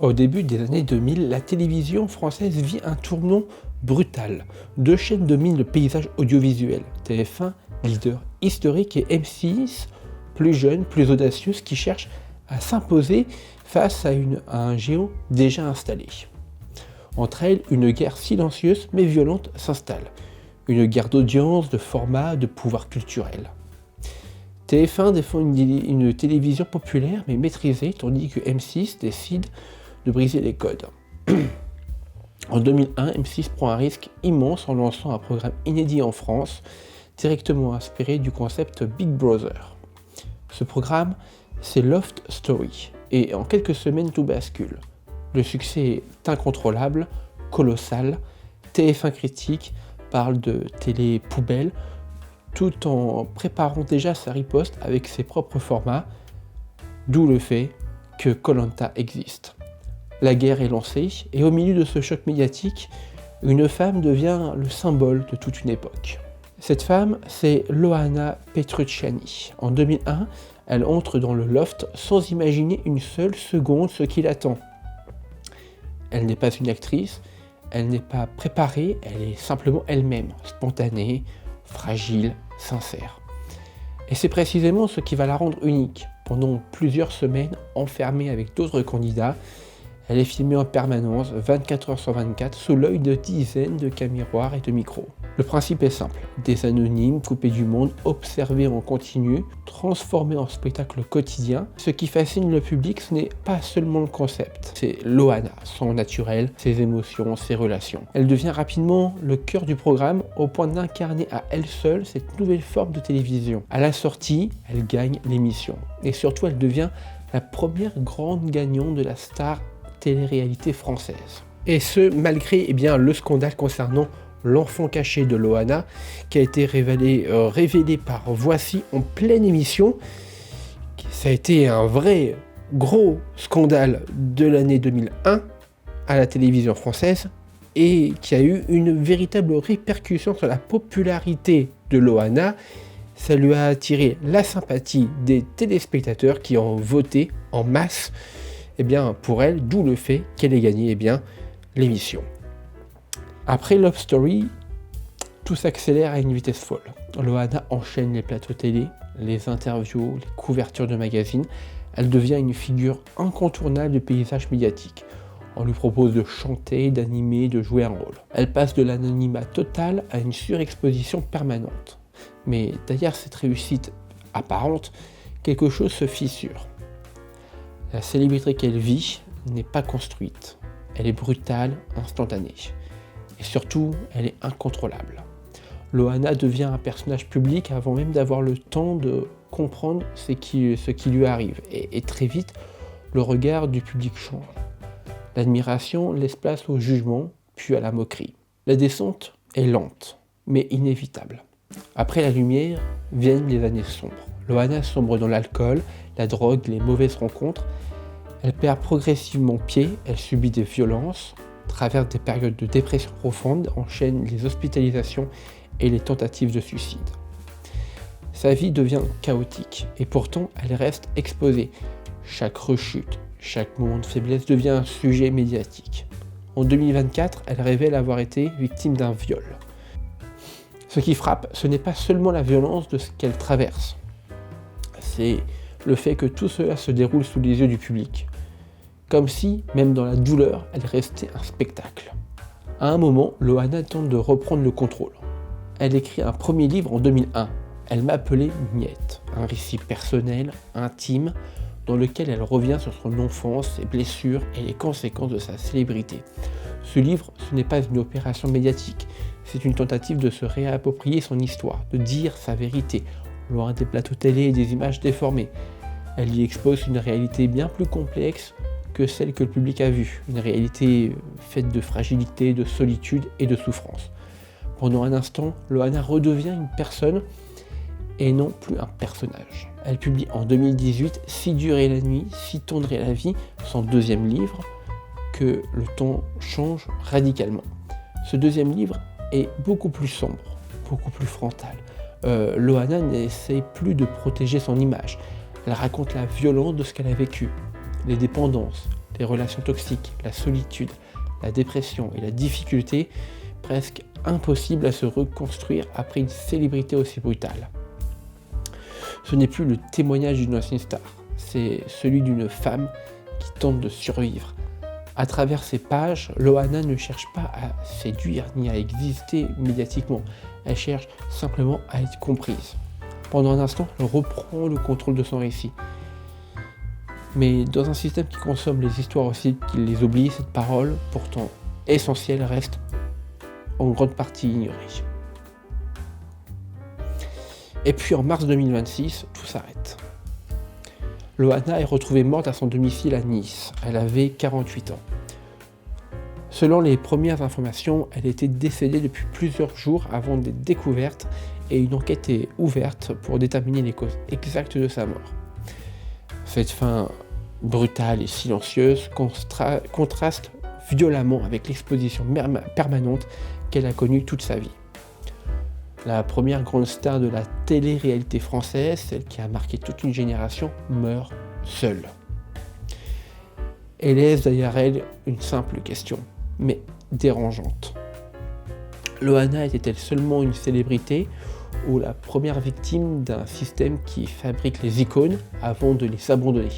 Au début des années 2000, la télévision française vit un tournant brutal. Deux chaînes dominent le paysage audiovisuel. TF1, leader historique, et M6, plus jeune, plus audacieuse, qui cherche à s'imposer face à un géant déjà installé. Entre elles, une guerre silencieuse mais violente s'installe. Une guerre d'audience, de format, de pouvoir culturel. TF1 défend une télévision populaire mais maîtrisée, tandis que M6 décide de briser les codes. En 2001, M6 prend un risque immense en lançant un programme inédit en France, directement inspiré du concept Big Brother. Ce programme, c'est Loft Story, et en quelques semaines tout bascule. Le succès est incontrôlable, colossal. TF1 Critique parle de télé poubelle, tout en préparant déjà sa riposte avec ses propres formats, d'où le fait que Koh-Lanta existe. La guerre est lancée, et au milieu de ce choc médiatique, une femme devient le symbole de toute une époque. Cette femme, c'est Loana Petrucciani. En 2001, elle entre dans le loft sans imaginer une seule seconde ce qui l'attend. Elle n'est pas une actrice, elle n'est pas préparée, elle est simplement elle-même, spontanée, fragile, sincère. Et c'est précisément ce qui va la rendre unique. Pendant plusieurs semaines, enfermée avec d'autres candidats, elle est filmée en permanence, 24 heures sur 24, sous l'œil de dizaines de caméras et de micros. Le principe est simple, des anonymes coupés du monde, observés en continu, transformés en spectacle quotidien. Ce qui fascine le public, ce n'est pas seulement le concept, c'est Loana, son naturel, ses émotions, ses relations. Elle devient rapidement le cœur du programme, au point d'incarner à elle seule cette nouvelle forme de télévision. À la sortie, elle gagne l'émission. Et surtout, elle devient la première grande gagnante de la star télé-réalité française. Et ce, malgré le scandale concernant l'enfant caché de Loana, qui a été révélé par Voici en pleine émission. Ça a été un vrai gros scandale de l'année 2001 à la télévision française, et qui a eu une véritable répercussion sur la popularité de Loana. Ça lui a attiré la sympathie des téléspectateurs qui ont voté en masse pour elle, d'où le fait qu'elle ait gagné l'émission. Après Love Story, tout s'accélère à une vitesse folle. Loana enchaîne les plateaux télé, les interviews, les couvertures de magazines. Elle devient une figure incontournable du paysage médiatique. On lui propose de chanter, d'animer, de jouer un rôle. Elle passe de l'anonymat total à une surexposition permanente. Mais derrière cette réussite apparente, quelque chose se fissure. La célébrité qu'elle vit n'est pas construite. Elle est brutale, instantanée. Et surtout, elle est incontrôlable. Loana devient un personnage public avant même d'avoir le temps de comprendre ce qui lui arrive. Et très vite, le regard du public change. L'admiration laisse place au jugement, puis à la moquerie. La descente est lente, mais inévitable. Après la lumière, viennent les années sombres. Loana sombre dans l'alcool, la drogue, les mauvaises rencontres. Elle perd progressivement pied, elle subit des violences, traverse des périodes de dépression profonde, enchaîne les hospitalisations et les tentatives de suicide. Sa vie devient chaotique, et pourtant elle reste exposée. Chaque rechute, chaque moment de faiblesse devient un sujet médiatique. En 2024, elle révèle avoir été victime d'un viol. Ce qui frappe, ce n'est pas seulement la violence de ce qu'elle traverse, c'est le fait que tout cela se déroule sous les yeux du public. Comme si, même dans la douleur, elle restait un spectacle. À un moment, Loana tente de reprendre le contrôle. Elle écrit un premier livre en 2001. Elle m'appelait Miette, un récit personnel, intime, dans lequel elle revient sur son enfance, ses blessures et les conséquences de sa célébrité. Ce livre, ce n'est pas une opération médiatique, c'est une tentative de se réapproprier son histoire, de dire sa vérité, loin des plateaux télé et des images déformées. Elle y expose une réalité bien plus complexe que celle que le public a vue, une réalité faite de fragilité, de solitude et de souffrance. Pendant un instant, Loana redevient une personne et non plus un personnage. Elle publie en 2018 Si dure est la nuit, si tendre est la vie, son deuxième livre, que le temps change radicalement. Ce deuxième livre est beaucoup plus sombre, beaucoup plus frontal. Loana n'essaie plus de protéger son image. Elle raconte la violence de ce qu'elle a vécu, les dépendances, les relations toxiques, la solitude, la dépression et la difficulté, presque impossible à se reconstruire après une célébrité aussi brutale. Ce n'est plus le témoignage d'une ancienne star, c'est celui d'une femme qui tente de survivre. À travers ces pages, Loana ne cherche pas à séduire ni à exister médiatiquement, elle cherche simplement à être comprise. Pendant un instant, elle reprend le contrôle de son récit. Mais dans un système qui consomme les histoires aussi qu'il les oublie, cette parole, pourtant essentielle, reste en grande partie ignorée. Et puis en mars 2026, tout s'arrête. Loana est retrouvée morte à son domicile à Nice. Elle avait 48 ans. Selon les premières informations, elle était décédée depuis plusieurs jours avant d'être découverte et une enquête est ouverte pour déterminer les causes exactes de sa mort. Cette fin brutale et silencieuse contraste violemment avec l'exposition permanente qu'elle a connue toute sa vie. La première grande star de la télé-réalité française, celle qui a marqué toute une génération, meurt seule. Et laisse derrière elle une simple question, mais dérangeante. Loana était-elle seulement une célébrité ou la première victime d'un système qui fabrique les icônes avant de les abandonner ?